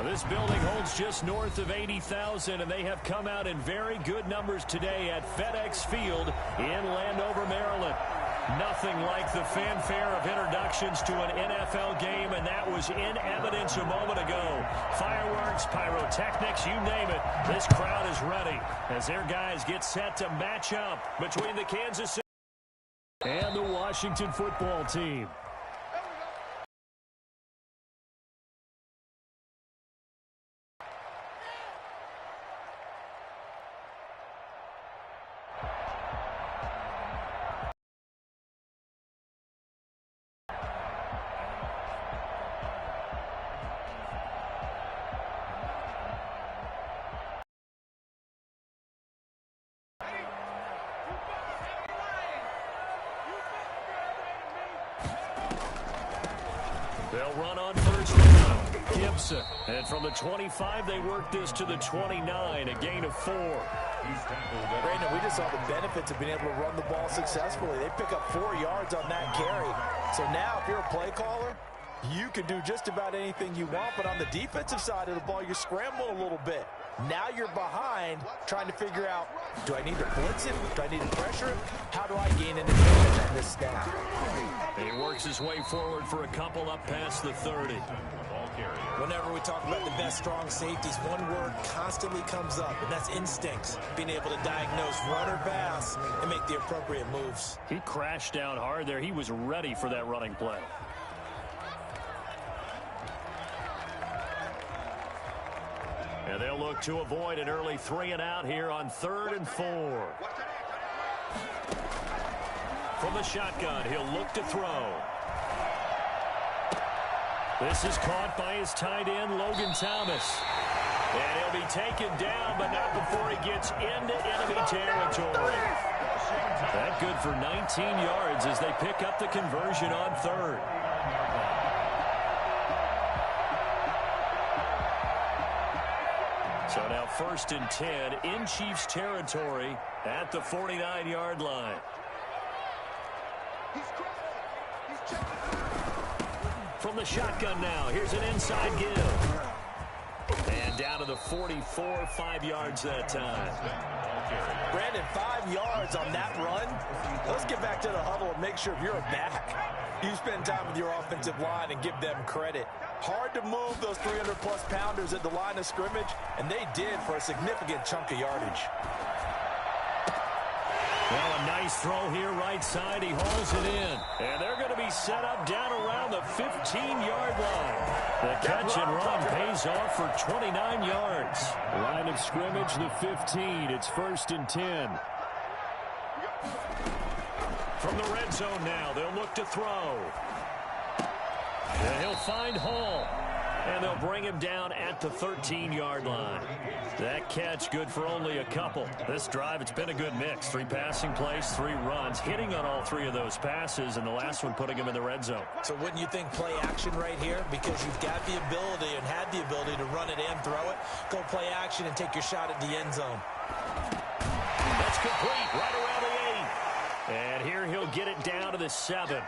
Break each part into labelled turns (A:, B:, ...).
A: This building holds just north of 80,000, and they have come out in very good numbers today at FedEx Field in Landover, Maryland. Nothing like the fanfare of introductions to an NFL game, and that was in evidence a moment ago. Fireworks, pyrotechnics, you name it. This crowd is ready as their guys get set to match up between the Kansas City and the Washington football team. They'll run on first down. Gibson. And from the 25, they work this to the 29, a gain of 4.
B: Brandon, we just saw the benefits of being able to run the ball successfully. They pick up 4 yards on that carry. So now if you're a play caller, you can do just about anything you want. But on the defensive side of the ball, you scramble a little bit. Now you're behind trying to figure out, do I need to blitz him? Do I need to pressure him? How do I gain an advantage on this snap?
A: He works his way forward for a couple up past the 30.
C: Whenever we talk about the best strong safeties, one word constantly comes up, and that's instincts. Being able to diagnose run or pass and make the appropriate moves.
A: He crashed down hard there. He was ready for that running play. And they'll look to avoid an early 3 and out here on 3rd and 4. From the shotgun, he'll look to throw. This is caught by his tight end, Logan Thomas. And he'll be taken down, but not before he gets into enemy territory. That good for 19 yards as they pick up the conversion on 3rd. So now 1st and 10 in Chiefs territory at the 49-yard line. From the shotgun now, here's an inside give. And down to the 44, 5 yards that time.
B: Brandon, 5 yards on that run. Let's get back to the huddle and make sure you're back. You spend time with your offensive line and give them credit. Hard to move those 300-plus pounders at the line of scrimmage, and they did for a significant chunk of yardage.
A: Well, a nice throw here right side. He hauls it in. And they're going to be set up down around the 15-yard line. The catch and run pays off for 29 yards. Line of scrimmage, the 15. It's 1st and 10. From the red zone now, they'll look to throw. And he'll find Hall. And they'll bring him down at the 13-yard line. That catch good for only a couple. This drive, it's been a good mix. 3 passing plays, 3 runs, hitting on all 3 of those passes, and the last one putting him in the red zone.
C: So wouldn't you think play action right here? Because you've got the ability and had the ability to run it and throw it. Go play action and take your shot at the end zone.
A: That's complete right around the 8. And here he'll get it down to the 7.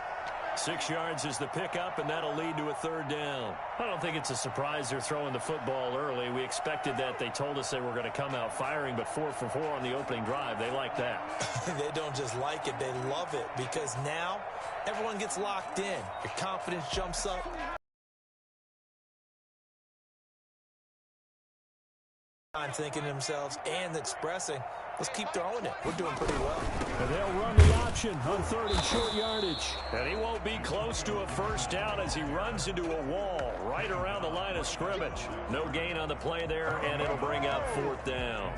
A: 6 yards is the pickup, and that'll lead to a 3rd down. I don't think it's a surprise they're throwing the football early. We expected that. They told us they were going to come out firing, but 4 for 4 on the opening drive. They like that.
C: They don't just like it, they love it, because now everyone gets locked in. Your confidence jumps up. Thinking to themselves and expressing, let's keep throwing it. We're doing pretty well.
A: And they'll run the option on 3rd and short yardage. And he won't be close to a 1st down as he runs into a wall right around the line of scrimmage. No gain on the play there, and it'll bring up 4th down.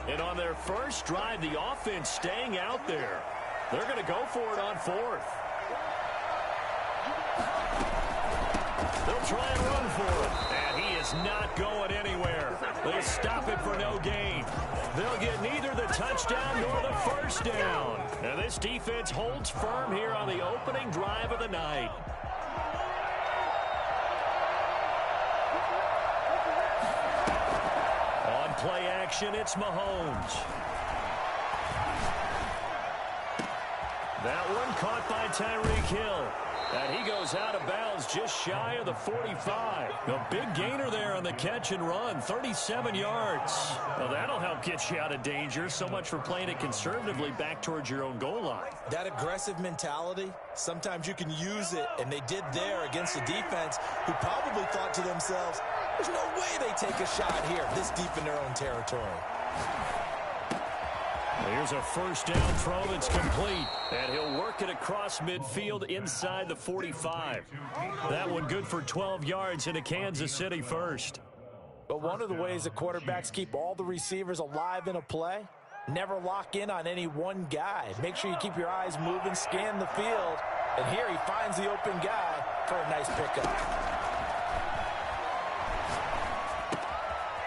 A: And on their first drive, the offense staying out there. They're going to go for it on 4th. They'll try and run for it. And he is not going anywhere. They stop it for no gain. They'll get neither the touchdown nor the 1st down. And this defense holds firm here on the opening drive of the night. On play action, it's Mahomes. That one caught by Tyreek Hill. And he goes out of bounds just shy of the 45. A big gainer there on the catch and run, 37 yards. Well, that'll help get you out of danger. So much for playing it conservatively back towards your own goal line.
C: That aggressive mentality, sometimes you can use it, and they did there against a defense who probably thought to themselves, there's no way they take a shot here this deep in their own territory.
A: Here's a first down throw that's complete. And he'll work it across midfield inside the 45. That one good for 12 yards into Kansas City first.
B: But one of the ways that quarterbacks keep all the receivers alive in a play, never lock in on any one guy. Make sure you keep your eyes moving, scan the field. And here he finds the open guy for a nice pickup.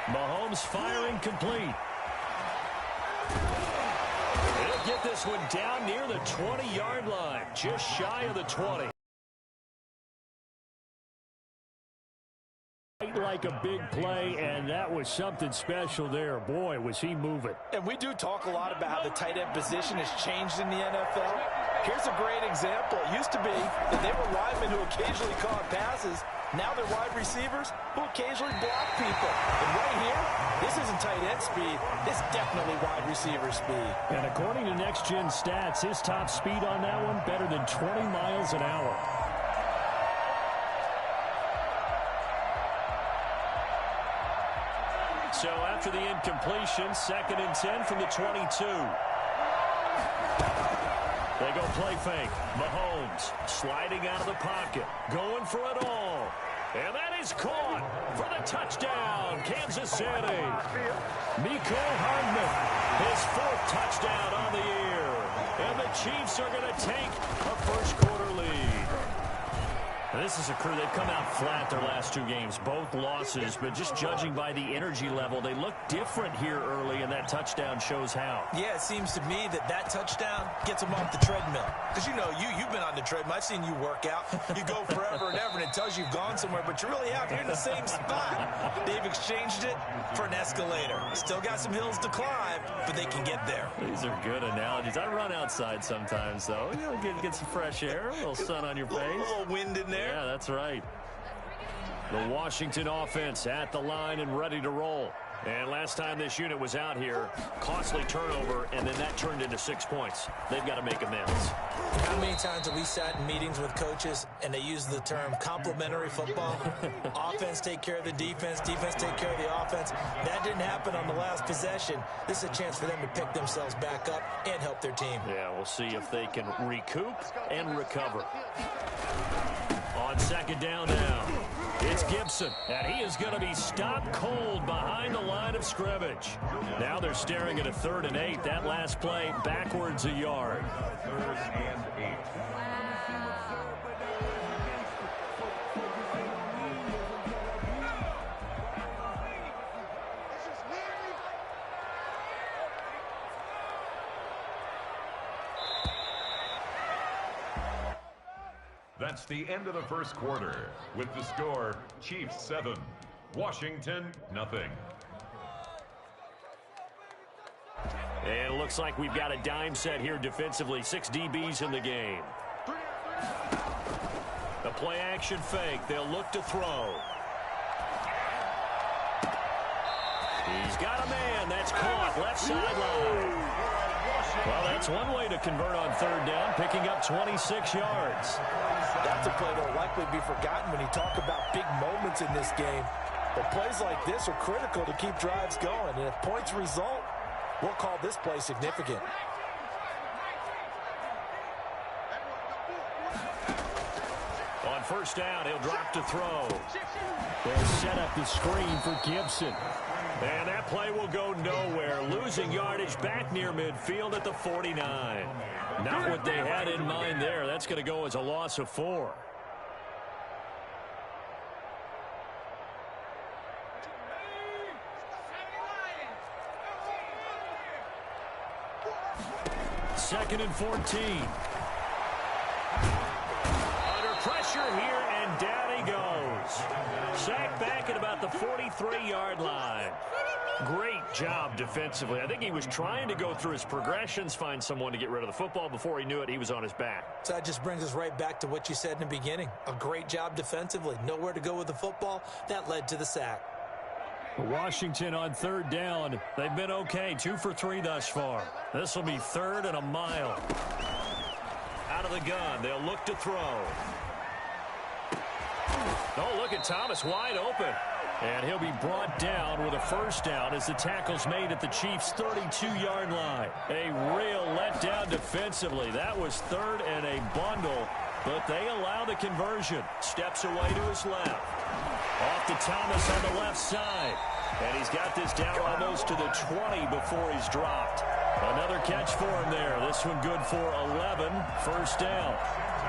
A: Mahomes firing complete. Get this one down near the 20-yard line, just shy of the 20. Like a big play, and that was something special there. Boy, was he moving.
B: And we do talk a lot about how the tight end position has changed in the NFL. Here's a great example. It used to be that they were linemen who occasionally caught passes. Now they're wide receivers who occasionally block people. And right here, this isn't tight end speed. It's definitely wide receiver speed.
A: And according to Next Gen Stats, his top speed on that one, better than 20 miles an hour. So after the incompletion, 2nd and 10 from the 22. They go play fake. Mahomes sliding out of the pocket, going for it all. And that is caught for the touchdown, Kansas City. Mecole Hardman, his 4th touchdown on the year. And the Chiefs are going to take a first-quarter lead. And this is a crew, they've come out flat their last 2 games, both losses, but just judging by the energy level, they look different here early, and that touchdown shows how.
C: Yeah, it seems to me that touchdown gets them off the treadmill. Because, you know, you've been on the treadmill. I've seen you work out. You go forever and ever, and it tells you you've gone somewhere, but you really have. You're in the same spot. They've exchanged it for an escalator. Still got some hills to climb, but they can get there.
A: These are good analogies. I run outside sometimes, though. You know, get some fresh air, a little sun on your face.
C: A little wind in there.
A: Yeah, that's right. The Washington offense at the line and ready to roll. And last time this unit was out here, costly turnover, and then that turned into 6 points. They've got to make amends.
C: How many times have we sat in meetings with coaches and they use the term complementary football? Offense take care of the defense, defense take care of the offense. That didn't happen on the last possession. This is a chance for them to pick themselves back up and help their team.
A: Yeah, we'll see if they can recoup and recover. On 2nd down now, it's Gibson, and he is going to be stopped cold behind the line of scrimmage. Now they're staring at a 3rd and 8. That last play backwards a yard.
D: 3rd and 8. That's the end of the first quarter. With the score, Chiefs 7, Washington 0.
A: And it looks like we've got a dime set here defensively. 6 DBs in the game. The play action fake. They'll look to throw. He's got a man. That's caught. Left sideline. Well, that's one way to convert on 3rd down, picking up 26 yards.
B: That's a play that will likely be forgotten when you talk about big moments in this game. But plays like this are critical to keep drives going. And if points result, we'll call this play significant.
A: On 1st down, he'll drop to throw. They'll set up the screen for Gibson. And that play will go nowhere. Losing yardage back near midfield at the 49. Not what they had in mind there. That's going to go as a loss of 4. Second and 14. Under pressure here, and down he goes. Sacked back at about the 43-yard line. Great job defensively. I think he was trying to go through his progressions, find someone to get rid of the football. Before he knew it, he was on his back.
C: So that just brings us right back to what you said in the beginning. A great job defensively. Nowhere to go with the football. That led to the sack.
A: Washington on third down. They've been okay. 2 for 3 thus far. This will be 3rd and a mile. Out of the gun. They'll look to throw. Oh, look at Thomas wide open. And he'll be brought down with a first down as the tackle's made at the Chiefs' 32-yard line. A real letdown defensively. That was 3rd and a bundle, but they allow the conversion. Steps away to his left. Off to Thomas on the left side. And he's got this down almost to the 20 before he's dropped. Another catch for him there. This one good for 11. First down.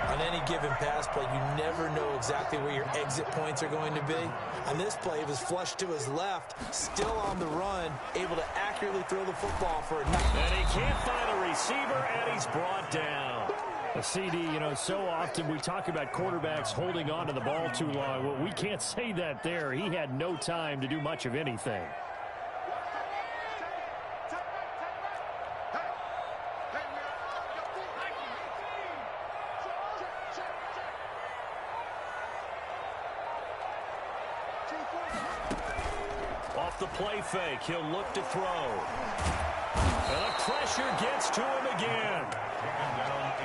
C: On any given pass play, you never know exactly where your exit points are going to be. On this play, he was flushed to his left, still on the run, able to accurately throw the football for a knock.
A: And he can't find a receiver, and he's brought down. A CD, you know, so often we talk about quarterbacks holding on to the ball too long. Well, we can't say that there. He had no time to do much of anything. Off the play fake, he'll look to throw. And the pressure gets to him again.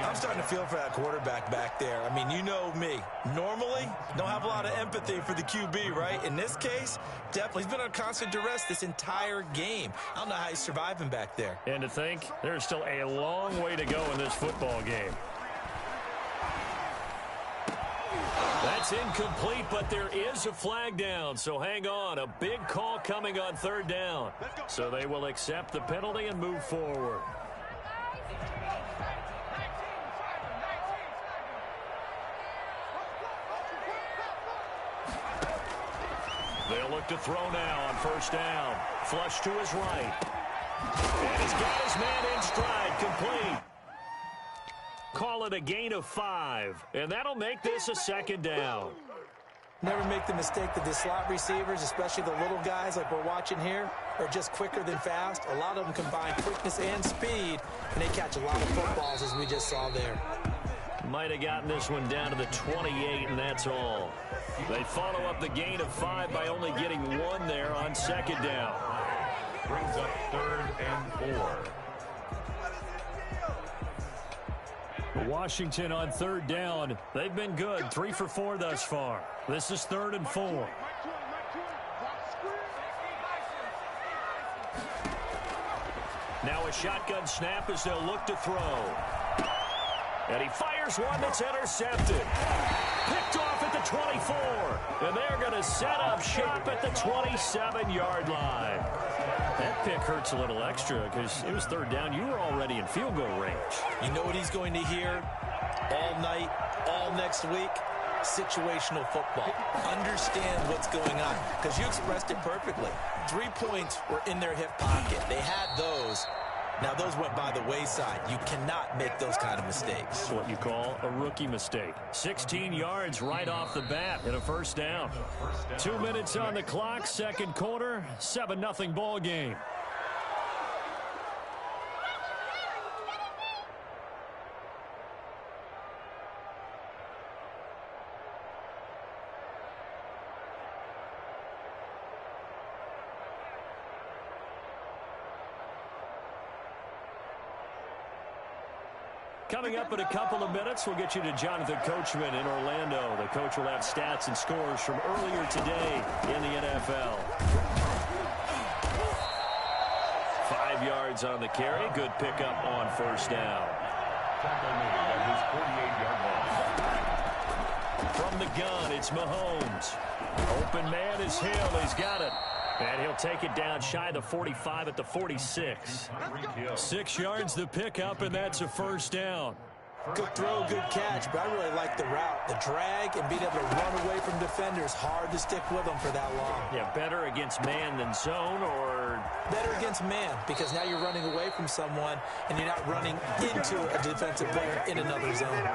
C: I'm starting to feel for that quarterback back there. I mean, you know me. Normally, don't have a lot of empathy for the QB, right? In this case, definitely. He's been on constant duress this entire game. I don't know how he's surviving back there.
A: And to think, there's still a long way to go in this football game. That's incomplete, but there is a flag down, so hang on. A big call coming on third down. So they will accept the penalty and move forward. They'll look to throw now on first down. Flush to his right. And he's got his man in stride, complete. Call it a gain of 5, and that'll make this a second down.
C: Never make the mistake that the slot receivers, especially the little guys like we're watching here, are just quicker than fast. A lot of them combine quickness and speed, and they catch a lot of footballs, as we just saw there.
A: Might have gotten this one down to the 28, and that's all. They follow up the gain of 5 by only getting 1 there on second down.
D: Brings up 3rd and 4.
A: Washington on third down. They've been good. 3 for 4 thus far. This is 3rd and 4. Now a shotgun snap as they'll look to throw. And he fires one that's intercepted. Picked off at the 24. And they're going to set up shop at the 27-yard line. That pick hurts a little extra because it was third down. You were already in field goal range.
C: You know what he's going to hear all night, all next week? Situational football. Understand what's going on, because you expressed it perfectly. 3 points were in their hip pocket. They had those. Now, those went by the wayside. You cannot make those kind of mistakes.
A: That's what you call a rookie mistake. 16 yards right off the bat and a first down. 2 minutes on the clock, second quarter, 7-0 ball game. Coming up in a couple of minutes, we'll get you to Jonathan Coachman in Orlando. The coach will have stats and scores from earlier today in the NFL. 5 yards on the carry. Good pickup on first down.
D: Tackle made at his 48-yard line.
A: From the gun, it's Mahomes. Open man is Hill. He's got it. And he'll take it down shy of the 45 at the 46. 6 yards the pickup, and that's a first down.
C: Good throw, good catch, but I really like the route. The drag and being able to run away from defenders. Hard to stick with them for that long.
A: Yeah, better against man than zone, or?
C: Better against man, because now you're running away from someone and you're not running into a defensive player in another zone.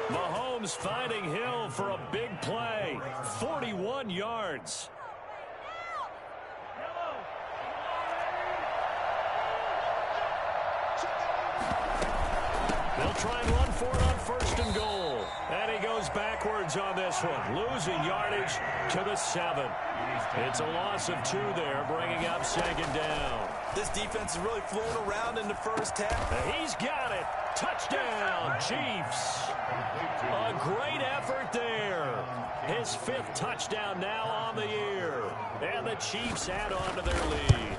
A: Mahomes finding Hill for a big play. 41 yards. They'll try and run for it on 1st and goal. And he goes backwards on this one, losing yardage to the 7. It's a loss of 2 there, bringing up 2nd down.
C: This defense is really flown around in the first half.
A: He's got it. Touchdown, Chiefs. A great effort there. His 5th touchdown now on the year. And the Chiefs add on to their lead.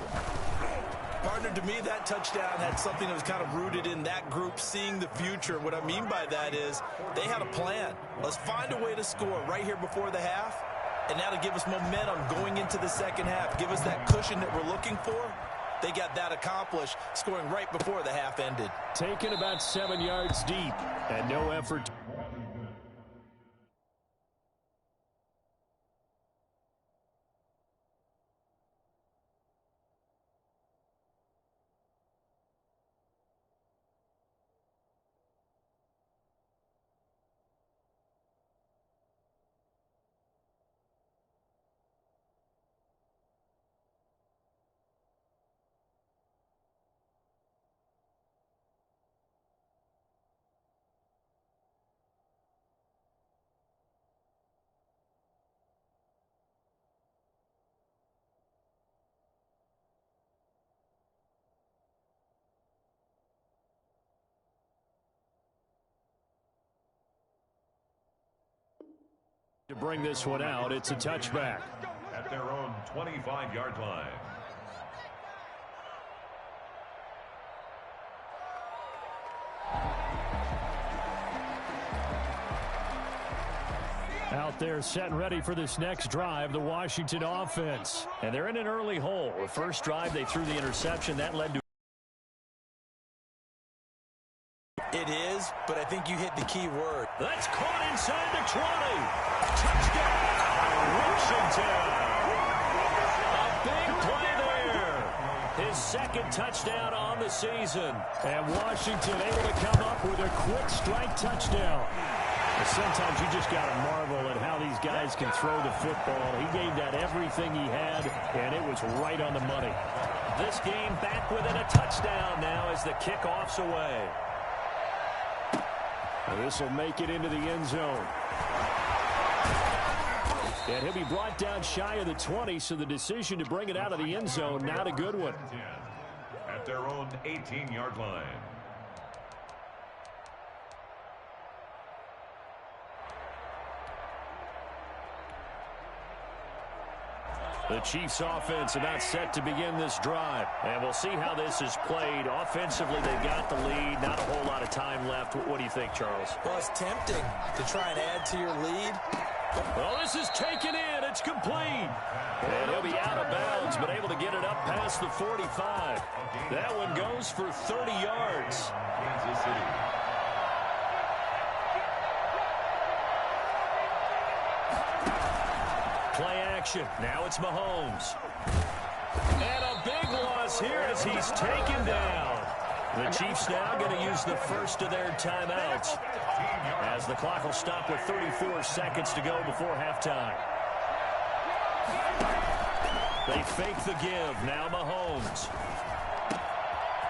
C: Partner, to me, that touchdown had something that was kind of rooted in that group seeing the future. What I mean by that is they had a plan. Let's find a way to score right here before the half, and that'll give us momentum going into the second half, give us that cushion that we're looking for. They got that accomplished, scoring right before the half ended.
A: Taken about 7 yards deep, and no effort. To bring this one out, it's a touchback.
D: At their own 25-yard line.
A: Out there set and ready for this next drive, the Washington offense. And they're in an early hole. The first drive, they threw the interception. That led to...
C: It is, but I think you hit the key word.
A: That's caught inside the 20. Touchdown, Washington. A big play there. His 2nd touchdown on the season. And Washington able to come up with a quick strike touchdown. Sometimes you just got to marvel at how these guys can throw the football. He gave that everything he had, and it was right on the money. This game back within a touchdown now as the kickoff's away. This will make it into the end zone. And he'll be brought down shy of the 20, so the decision to bring it out of the end zone, not a good one.
D: At their own 18-yard line.
A: The Chiefs offense about set to begin this drive. And we'll see how this is played. Offensively, they've got the lead. Not a whole lot of time left. What do you think, Charles?
C: Well, it's tempting to try and add to your lead.
A: Well, this is taken in. It's complete. And he'll be out of bounds, but able to get it up past the 45. That one goes for 30 yards.
D: Kansas City.
A: Play action. Now it's Mahomes. And a big loss here as he's taken down. The Chiefs now going to use the first of their timeouts as the clock will stop with 34 seconds to go before halftime. They fake the give. Now Mahomes.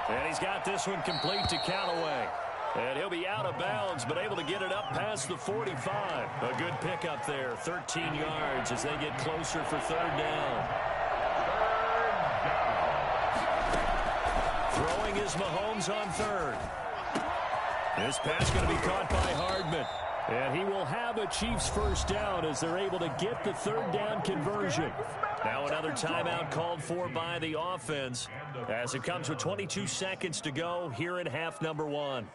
A: And he's got this one complete to Callaway. And he'll be out of bounds, but able to get it up past the 45. A good pickup there, 13 yards as they get closer for 3rd down. Throwing is Mahomes on 3rd. This pass going to be caught by Hardman. And he will have a Chiefs first down as they're able to get the 3rd down conversion. Now another timeout called for by the offense as it comes with 22 seconds to go here in half number 1.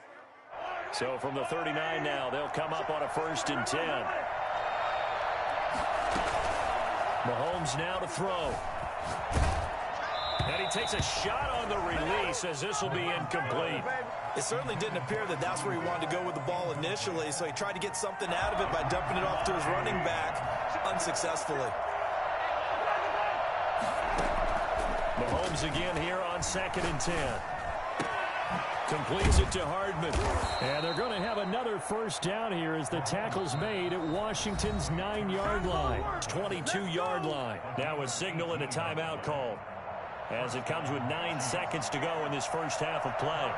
A: So from the 39 now, they'll come up on a 1st and 10. Mahomes now to throw. And he takes a shot on the release as this will be incomplete.
C: It certainly didn't appear that that's where he wanted to go with the ball initially, so he tried to get something out of it by dumping it off to his running back unsuccessfully.
A: Mahomes again here on 2nd and 10. Completes it to Hardman. And they're going to have another first down here as the tackle's made at Washington's 9-yard line. 22-yard line. Now a signal and a timeout call. as it comes with 9 seconds to go in this first half of play.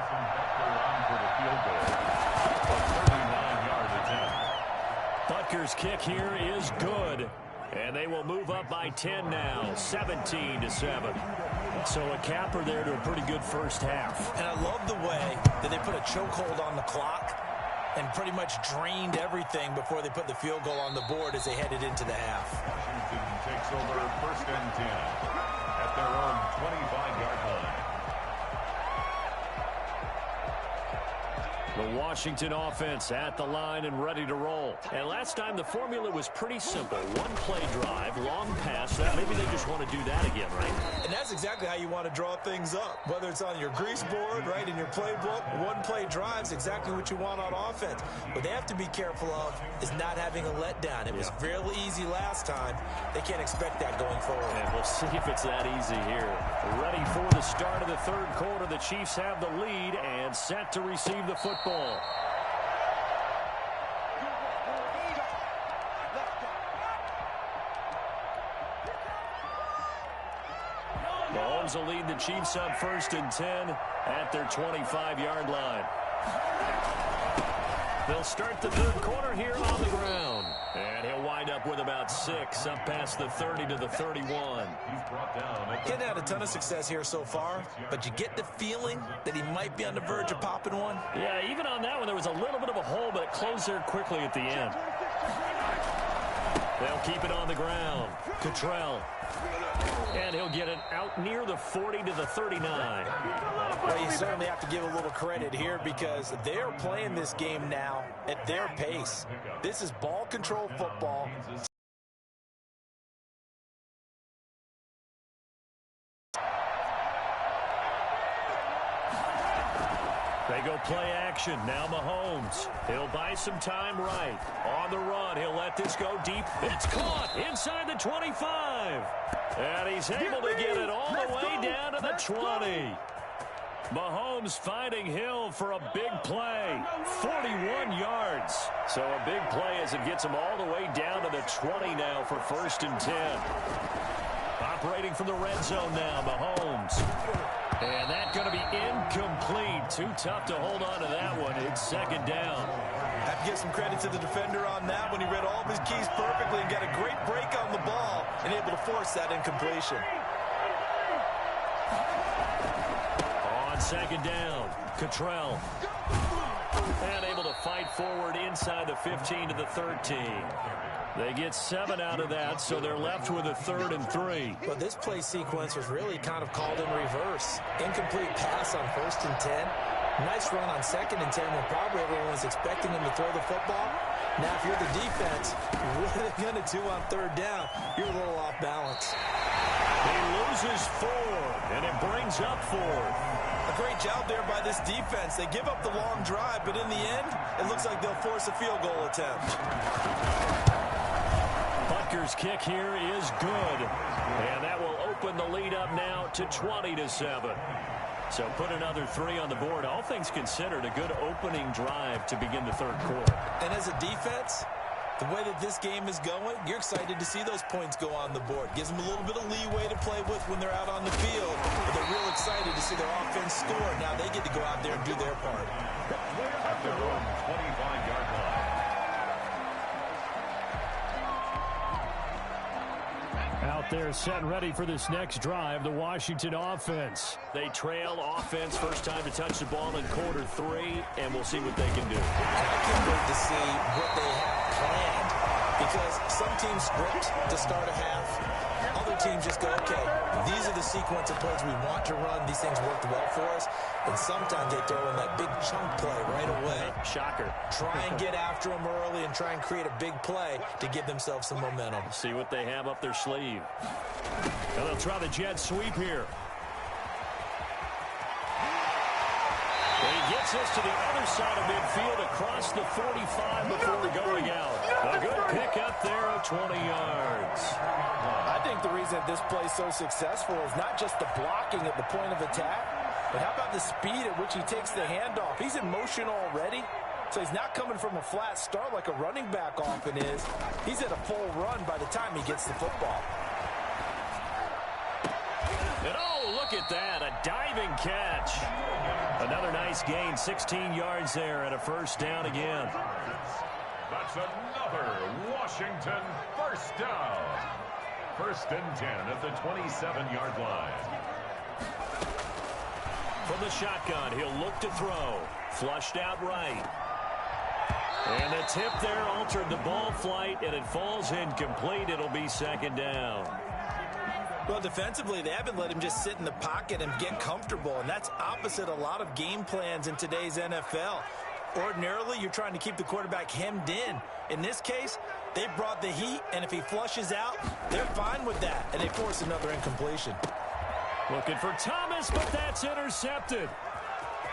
A: Butker's kick here is good. And they will move up by 10 now, 17-7. So a capper there to a pretty good first half.
C: And I love the way that they put a chokehold on the clock and pretty much drained everything before they put the field goal on the board as they headed into the half.
D: Washington takes over 1st and 10 at their own 25-yard line.
A: The Washington offense at the line and ready to roll. And last time the formula was pretty simple. One play drive, long pass. Maybe they just want to do that again, right?
C: And that's exactly how you want to draw things up. Whether it's on your grease board, right, in your playbook, one play drives exactly what you want on offense. What they have to be careful of is not having a letdown. It was fairly easy last time. They can't expect that going forward.
A: And we'll see if it's that easy here. Ready for the start of the third quarter. The Chiefs have the lead and set to receive the football. Mahomes will lead the Chiefs up 1st and 10 at their 25-yard line. They'll start the third quarter here on the ground. And he'll wind up with about 6 up past the 30 to the 31.
C: Getting had a ton of success here so far, but you get the feeling that he might be on the verge of popping one.
A: Yeah, even on that one, there was a little bit of a hole, but it closed there quickly at the end. They'll keep it on the ground. Cottrell. And he'll get it out near the 40 to the 39.
B: Well, you certainly have to give a little credit here because they're playing this game now at their pace. This is ball control football.
A: They go play action. Now Mahomes. He'll buy some time right. On the run. He'll let this go deep. It's caught inside the 25. And he's able to get it all the way down to the 20. Mahomes finding Hill for a big play. 41 yards. So a big play as it gets him all the way down to the 20 now for 1st and 10. Operating from the red zone now, Mahomes. And that's going to be incomplete. Too tough to hold on to that one. It's 2nd down.
C: Have to give some credit to the defender on that when he read all of his keys perfectly and got a great break on the ball and able to force that incompletion.
A: On 2nd down, Cottrell. And able to fight forward inside the 15 to the 13. They get 7 out of that, so they're left with a 3rd and 3.
C: But this play sequence was really kind of called in reverse. Incomplete pass on 1st and 10. Nice run on 2nd and 10 when probably everyone was expecting him to throw the football. Now, if you're the defense, what are they going to do on 3rd down? You're a little off balance.
A: He loses 4, and it brings up 4.
C: A great job there by this defense. They give up the long drive, but in the end, it looks like they'll force a field goal attempt.
A: Butker's kick here is good. And that will open the lead up now to 20-7. So put another 3 on the board. All things considered, a good opening drive to begin the third quarter.
C: And as a defense, the way that this game is going, you're excited to see those points go on the board. Gives them a little bit of leeway to play with when they're out on the field. But they're real excited to see their offense score. Now they get to go out there and do their part.
D: At their own 25-yard line.
A: Out there set and ready for this next drive, the Washington offense. They trail offense, first time to touch the ball in quarter 3, and we'll see what they can do.
C: I can't wait to see what they have planned because some teams script to start a half. Other teams just go, okay, these are the sequence of plays we want to run. These things worked well for us. And sometimes they throw in that big chunk play right away.
A: Shocker.
C: Try and get after them early and try and create a big play to give themselves some momentum.
A: See what they have up their sleeve. And they'll try the jet sweep here. And he gets us to the other side of midfield across the 45 before going out. A good pickup there of 20 yards.
B: I think the reason that this play is so successful is not just the blocking at the point of attack, but how about the speed at which he takes the handoff? He's in motion already, so he's not coming from a flat start like a running back often is. He's at a full run by the time he gets the football.
A: And oh, look at that, a diving catch. Another nice gain, 16 yards there and a first down again.
D: That's another Washington first down. 1st and 10 at the 27-yard line.
A: From the shotgun, he'll look to throw. Flushed out right. And the tip there altered the ball flight, and it falls incomplete. It'll be 2nd down.
C: Well, defensively, they haven't let him just sit in the pocket and get comfortable, and that's opposite a lot of game plans in today's NFL. Ordinarily, you're trying to keep the quarterback hemmed in. In this case, they brought the heat, and if he flushes out, they're fine with that, and they force another incompletion.
A: Looking for Thomas, but that's intercepted.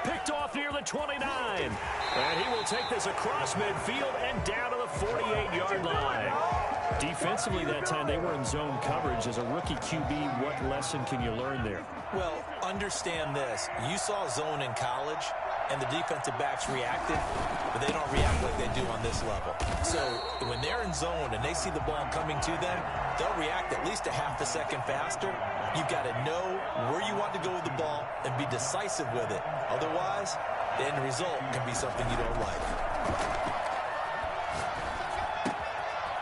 A: Picked off near the 29. And he will take this across midfield and down to the 48-yard line. Defensively that time, they were in zone coverage. As a rookie QB, what lesson can you learn there?
C: Well, understand this. You saw zone in college, and the defensive backs reacted, but they don't react like they do on this level. So when they're in zone and they see the ball coming to them, they'll react at least a half a second faster. You've got to know where you want to go with the ball and be decisive with it. Otherwise, the end result can be something you don't like.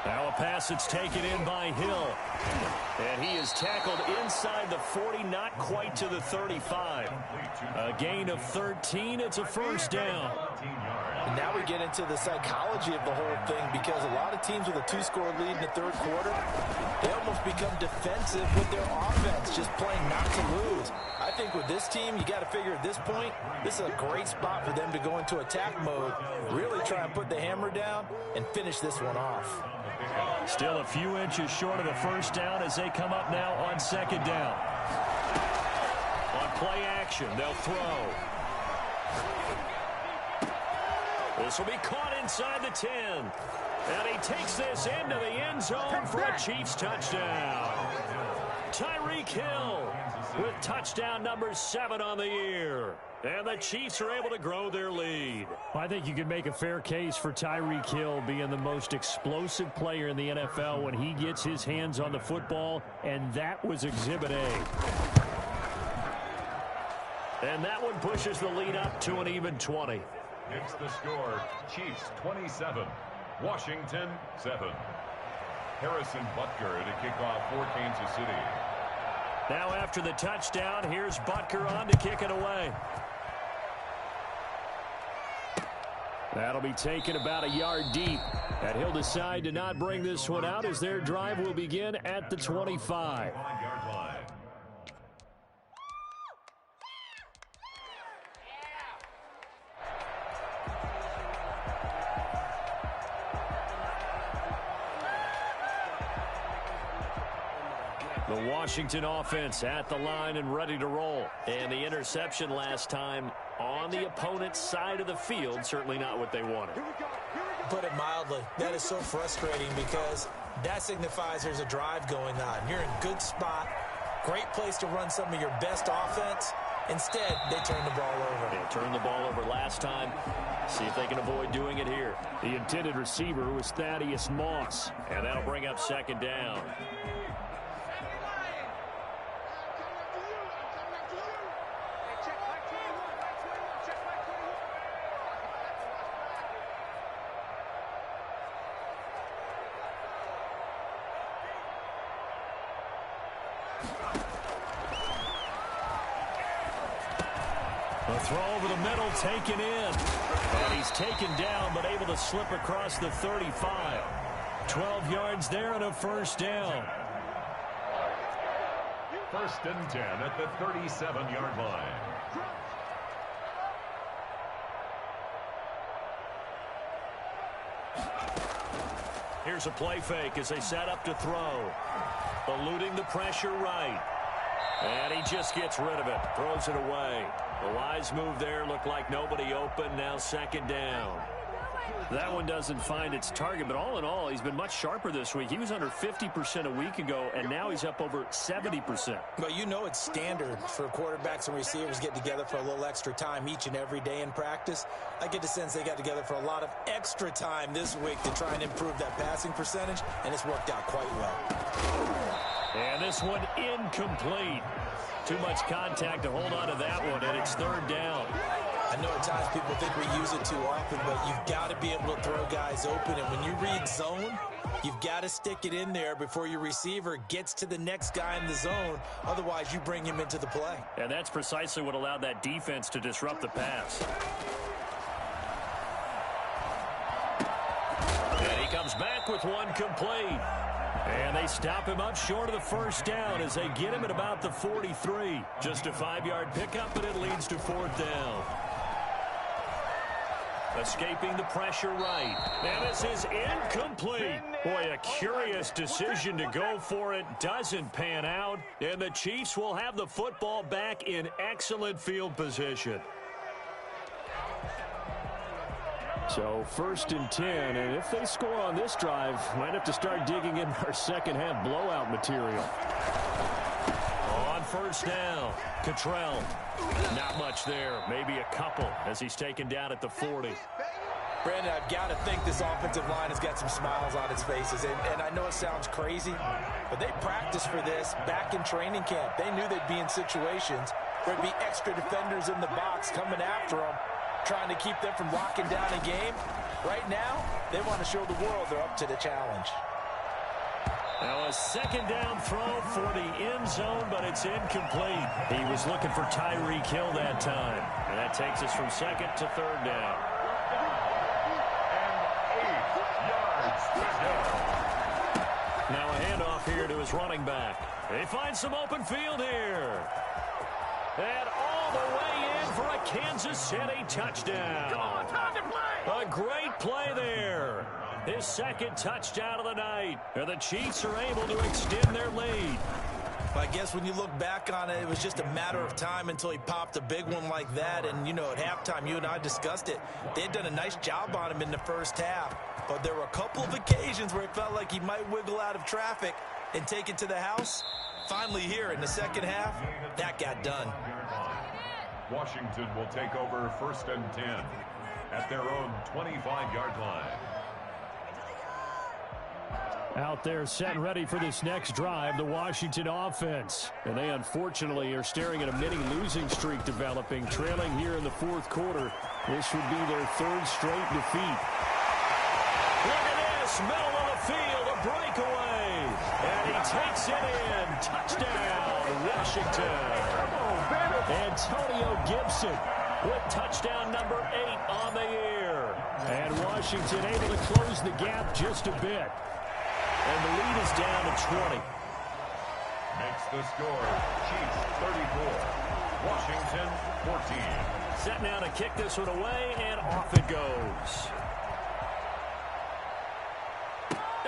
A: Now a pass that's taken in by Hill. And he is tackled inside the 40, not quite to the 35. A gain of 13. It's a first down.
B: And now we get into the psychology of the whole thing, because a lot of teams with a 2-score lead in the 3rd quarter, they almost become defensive with their offense, just playing not to lose. I think with this team, you got to figure at this point, this is a great spot for them to go into attack mode, really try and put the hammer down and finish this one off.
A: Still a few inches short of the first down as they come up now on 2nd down. On play action, they'll throw. This will be caught inside the 10. And he takes this into the end zone for a Chiefs touchdown. Tyreek Hill with touchdown number 7 on the year. And the Chiefs are able to grow their lead. I think you can make a fair case for Tyreek Hill being the most explosive player in the NFL when he gets his hands on the football, and that was Exhibit A. And that one pushes the lead up to an even 20.
D: It's the score, Chiefs 27, Washington 7. Harrison Butker to kick off for Kansas City.
A: Now after the touchdown, here's Butker on to kick it away. That'll be taken about a yard deep. And he'll decide to not bring this one out as their drive will begin at the 25. The Washington offense at the line and ready to roll. And the interception last time on the opponent's side of the field, certainly not what they wanted.
C: Put it mildly, that is so frustrating because that signifies there's a drive going on. You're in good spot, great place to run some of your best offense. Instead, they turn the ball over.
A: They turned the ball over last time. See if they can avoid doing it here. The intended receiver was Thaddeus Moss, and that'll bring up 2nd down. The throw over the middle taken in. And he's taken down but able to slip across the 35. 12 yards there and a first down.
D: 1st and 10 at the 37-yard line.
A: Here's a play fake as they set up to throw. Eluding the pressure right. And he just gets rid of it. Throws it away. The wise move there. Looked like nobody open. Now 2nd down. That one doesn't find its target, but all in all, he's been much sharper this week. He was under 50% a week ago, and now he's up over 70%.
C: But you know it's standard for quarterbacks and receivers get together for a little extra time each and every day in practice. I get the sense they got together for a lot of extra time this week to try and improve that passing percentage, and it's worked out quite well.
A: And this one incomplete. Too much contact to hold on to that one, and it's third down.
C: I know at times people think we use it too often, but you've got to be able to throw guys open. And when you read zone, you've got to stick it in there before your receiver gets to the next guy in the zone. Otherwise, you bring him into the play.
A: And that's precisely what allowed that defense to disrupt the pass. And he comes back with one complete. And they stop him up short of the first down as they get him at about the 43. Just a 5-yard pickup, and it leads to fourth down. Escaping the pressure right. And this is incomplete. Boy, a curious decision to go for it. Doesn't pan out. And the Chiefs will have the football back in excellent field position. So 1st and 10, and if they score on this drive, might have to start digging in our second half blowout material. On first down, Cottrell. Not much there, maybe a couple as he's taken down at the 40.
B: Brandon, I've got to think this offensive line has got some smiles on its faces. And I know it sounds crazy, but they practiced for this back in training camp. They knew they'd be in situations where there'd be extra defenders in the box coming after them, trying to keep them from locking down a game. Right now, they want to show the world they're up to the challenge.
A: Now a second down throw for the end zone, but it's incomplete. He was looking for Tyreek Hill that time. And that takes us from second to third down. Now a handoff here to his running back. They find some open field here. And all the way in for a Kansas City touchdown. Come on, time to play. A great play there. His second touchdown of the night. And the Chiefs are able to extend their lead.
C: I guess when you look back on it, it was just a matter of time until he popped a big one like that. And, you know, at halftime, you and I discussed it. They had done a nice job on him in the first half. But there were a couple of occasions where it felt like he might wiggle out of traffic and take it to the house. Finally here in the second half, that got done.
D: Washington will take over 1st and 10 at their own 25-yard line.
A: Out there set and ready for this next drive, the Washington offense. And they unfortunately are staring at a mini losing streak developing, trailing here in the fourth quarter. This would be their third straight defeat. Look at this, middle of the field, a breakaway. And he takes it in. Touchdown, Washington. Antonio Gibson with touchdown number 8 on the year. And Washington able to close the gap just a bit. And the lead is down to 20.
D: Makes the score, Chiefs 34, Washington 14.
A: Set now to kick this one away, and off it goes.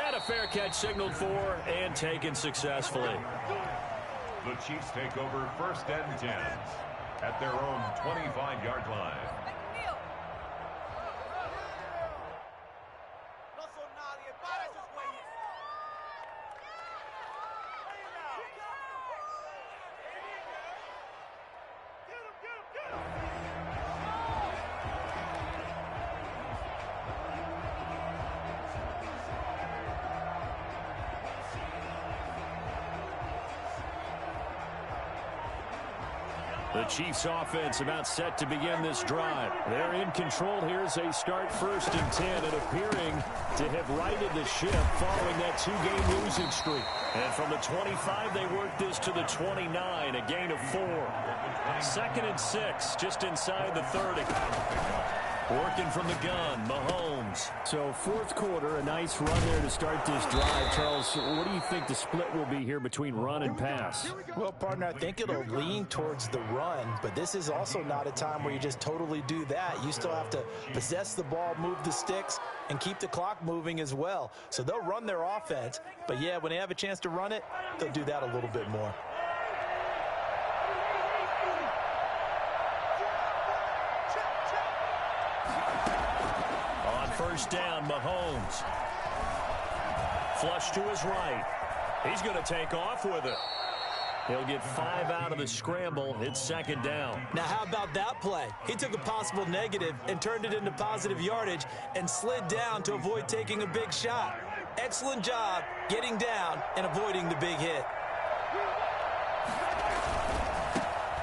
A: And a fair catch signaled for and taken successfully.
D: The Chiefs take over 1st and 10 at their own 25-yard line.
A: The Chiefs offense about set to begin this drive. They're in control here as they start 1st and 10 and appearing to have righted the ship following that 2-game losing streak. And from the 25, they work this to the 29, a gain of 4. 2nd and 6, just inside the 30. Working from the gun, Mahomes. So fourth quarter, a nice run there to start this drive. Charles, what do you think the split will be here between run and pass?
B: Well, partner, I think it'll lean towards the run, but this is also not a time where you just totally do that. You still have to possess the ball, move the sticks, and keep the clock moving as well. So they'll run their offense, but yeah, when they have a chance to run it, they'll do that a little bit more.
A: First down, Mahomes. Flush to his right. He's going to take off with it. He'll get 5 out of the scramble. It's 2nd down.
C: Now, how about that play? He took a possible negative and turned it into positive yardage and slid down to avoid taking a big shot. Excellent job getting down and avoiding the big hit.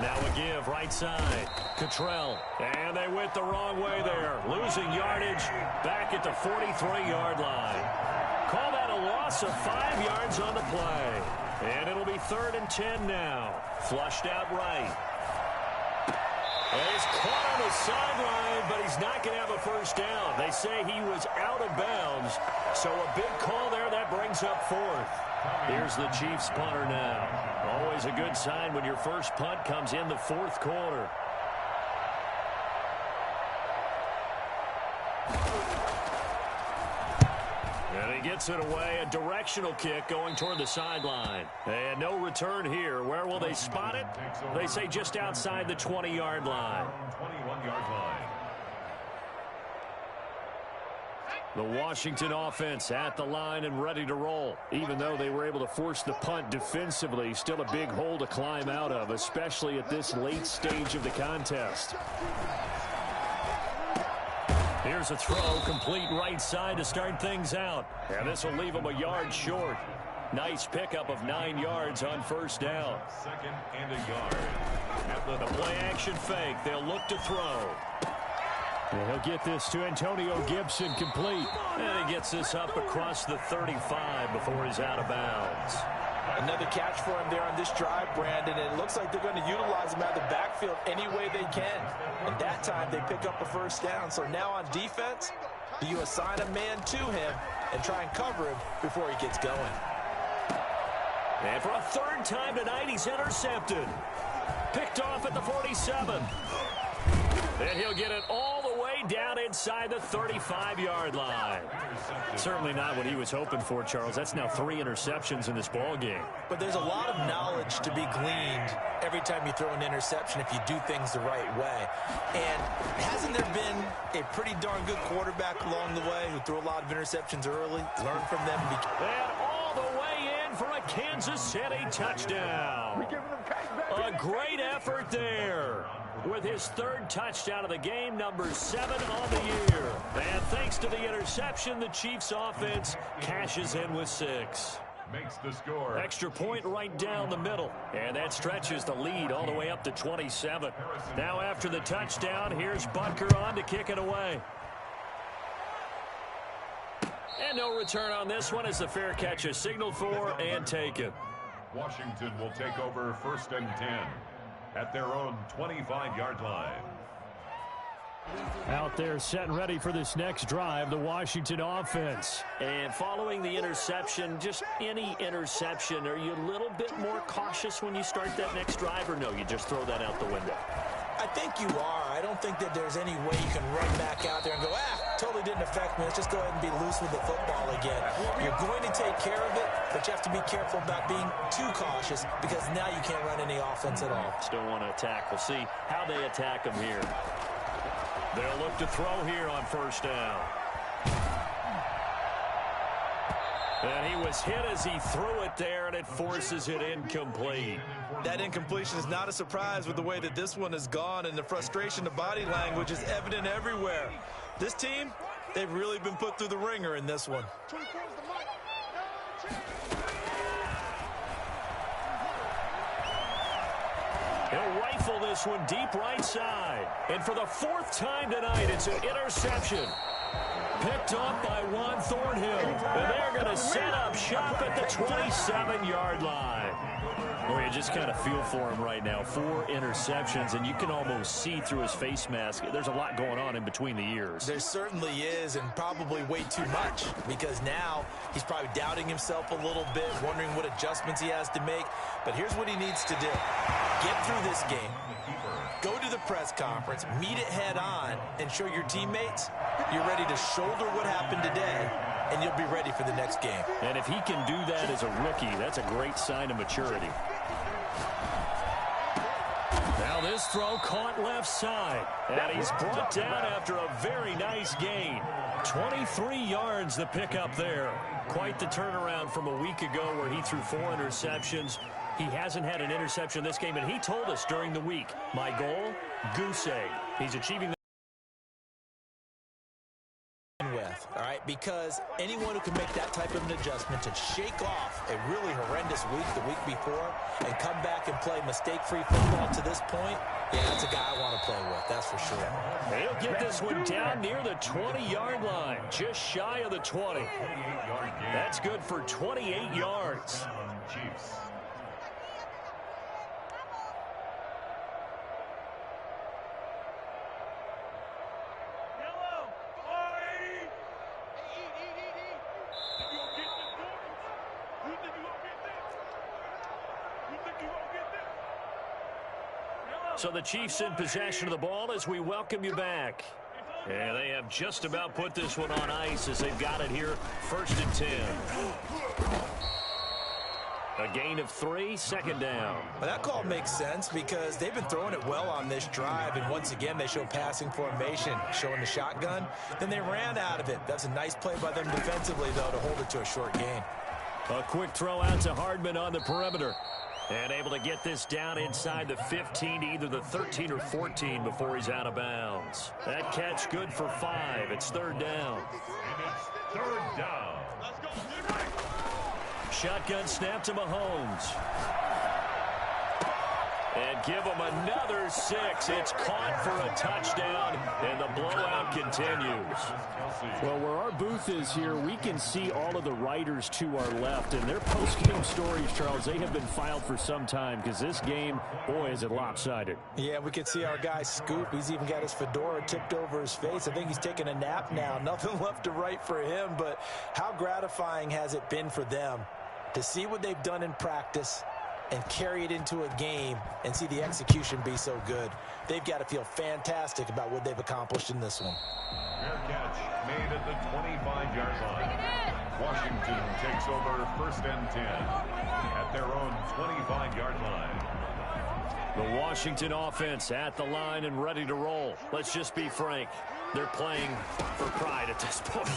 A: Now a give right side. Cottrell. And they went the wrong way there. Losing yardage back at the 43-yard line. Call that a loss of 5 yards on the play. And it'll be 3rd and 10 now. Flushed out right. And he's caught on the sideline, but he's not going to have a first down. They say he was out of bounds. So a big call there. That brings up 4th. Here's the Chiefs punter now. Always a good sign when your first punt comes in the 4th quarter. And he gets it away. A directional kick going toward the sideline. And no return here. Where will they spot it? They say just outside the 20-yard line.
D: 21-yard line.
A: The Washington offense at the line and ready to roll. Even though they were able to force the punt defensively, still a big hole to climb out of, especially at this late stage of the contest. Here's a throw, complete right side to start things out. And this will leave them a yard short. Nice pickup of 9 yards on first down.
D: 2nd and a yard.
A: The play-action fake. They'll look to throw. And he'll get this to Antonio Gibson complete. And he gets this up across the 35 before he's out of bounds.
B: Another catch for him there on this drive, Brandon. And it looks like they're going to utilize him out of the backfield any way they can. And that time they pick up a first down. So now on defense, do you assign a man to him and try and cover him before he gets going?
A: And for a 3rd time tonight, he's intercepted. Picked off at the 47. And he'll get it all the way down inside the 35-yard line. Certainly not what he was hoping for, Charles. That's now 3 interceptions in this ball game.
B: But there's a lot of knowledge to be gleaned every time you throw an interception if you do things the right way. And hasn't there been a pretty darn good quarterback along the way who threw a lot of interceptions early? Learn from them.
A: And all the way in for a Kansas City touchdown. A great effort there. With his 3rd touchdown of the game, number 7 on the year. And thanks to the interception, the Chiefs offense cashes in with 6.
D: Makes the score.
A: Extra point right down the middle. And that stretches the lead all the way up to 27. Now after the touchdown, here's Butker on to kick it away. And no return on this one as the fair catch is signaled for and taken.
D: Washington will take over 1st and 10 at their own 25-yard line.
A: Out there set and ready for this next drive, the Washington offense. And following the interception, just any interception, are you a little bit more cautious when you start that next drive, or no, you just throw that out the window?
B: I think you are. I don't think that there's any way you can run back out there and go, totally didn't affect me. Let's just go ahead and be loose with the football again. You're going to take care of it, but you have to be careful about being too cautious because now you can't run any offense at all.
A: Still want to attack. We'll see how they attack him here. They'll look to throw here on first down. And he was hit as he threw it there, and it forces it incomplete.
C: That incompletion is not a surprise with the way that this one has gone, and the frustration, the body language is evident everywhere. This team, they've really been put through the ringer in this one.
A: He'll rifle this one deep right side. And for the 4th time tonight, it's an interception. Picked up by Juan Thornhill. And they're going to set up shop at the 27-yard line. Well, you just kind of feel for him right now. 4 interceptions, and you can almost see through his face mask. There's a lot going on in between the ears.
B: There certainly is, and probably way too much, because now he's probably doubting himself a little bit, wondering what adjustments he has to make. But here's what he needs to do. Get through this game. Go to the press conference, meet it head on, and show your teammates you're ready to shoulder what happened today, and you'll be ready for the next game.
A: And if he can do that as a rookie, that's a great sign of maturity. Now this throw caught left side, and he's brought down after a very nice gain. 23 yards the pickup there. Quite the turnaround from a week ago where he threw 4 interceptions. He hasn't had an interception this game, and he told us during the week, my goal, goose egg. He's achieving that.
B: All right,
C: because anyone who can make that type of an adjustment to shake off a really horrendous week the week before and come back and play mistake-free football to this point, yeah, that's a guy I want to play with, that's for sure.
A: He'll get this one down near the 20-yard line, just shy of the 20. That's good for 28 yards.
D: Chiefs.
A: So the Chiefs in possession of the ball as we welcome you back. And they have just about put this one on ice as they've got it here, 1st and 10. A gain of 3, 2nd down.
C: Well, that call makes sense because they've been throwing it well on this drive, and once again they show passing formation, showing the shotgun. Then they ran out of it. That's a nice play by them defensively, though, to hold it to a short gain.
A: A quick throw out to Hardman on the perimeter. And able to get this down inside the 15 to either the 13 or 14 before he's out of bounds. That catch good for 5. It's 3rd down.
D: And it's 3rd down.
A: Shotgun snap to Mahomes. And give him another 6. It's caught for a touchdown, and the blowout continues.
E: Well, where our booth is here, we can see all of the writers to our left, and their post-game stories, Charles, they have been filed for some time because this game, boy, is it lopsided.
C: Yeah, we can see our guy Scoop. He's even got his fedora tipped over his face. I think he's taking a nap now. Nothing left to write for him, but how gratifying has it been for them to see what they've done in practice and carry it into a game and see the execution be so good. They've got to feel fantastic about what they've accomplished in this one.
D: Fair catch made at the 25-yard line. Washington takes over 1st and 10 at their own 25-yard line.
A: The Washington offense at the line and ready to roll. Let's just be frank. They're playing for pride at this point.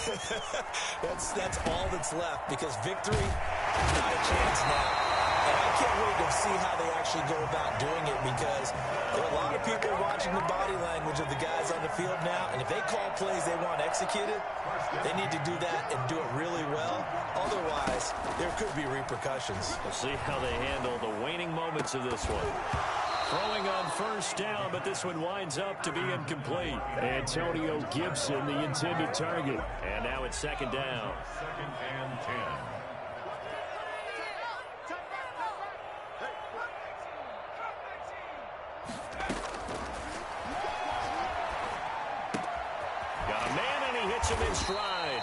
C: That's all that's left because victory, not a chance now. And I can't wait to see how they actually go about doing it because there are a lot of people watching the body language of the guys on the field now, and if they call plays they want executed, they need to do that and do it really well. Otherwise, there could be repercussions.
A: We'll see how they handle the waning moments of this one. Throwing on 1st down, but this one winds up to be incomplete.
E: Antonio Gibson, the intended target.
A: And now it's 2nd down.
D: 2nd and 10.
A: Him in stride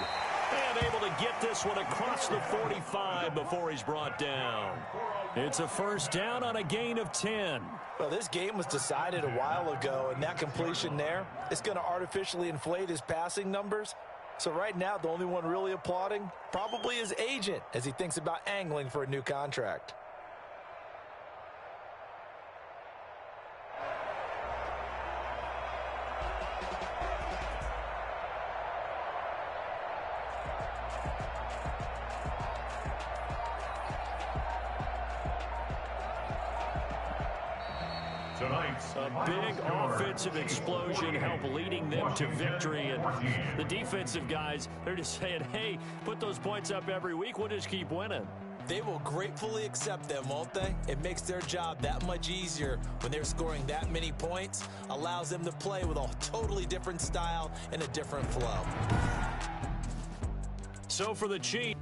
A: and able to get this one across the 45 before he's brought down. It's a 1st down on a gain of 10.
C: Well, this game was decided a while ago, and that completion there is going to artificially inflate his passing numbers. So right now, the only one really applauding probably his agent as he thinks about angling for a new contract.
A: A big offensive explosion helped leading them to victory. And the defensive guys, they're just saying, hey, put those points up every week. We'll just keep winning.
C: They will gratefully accept them, won't they? It makes their job that much easier when they're scoring that many points. Allows them to play with a totally different style and a different flow.
A: So for the Chiefs.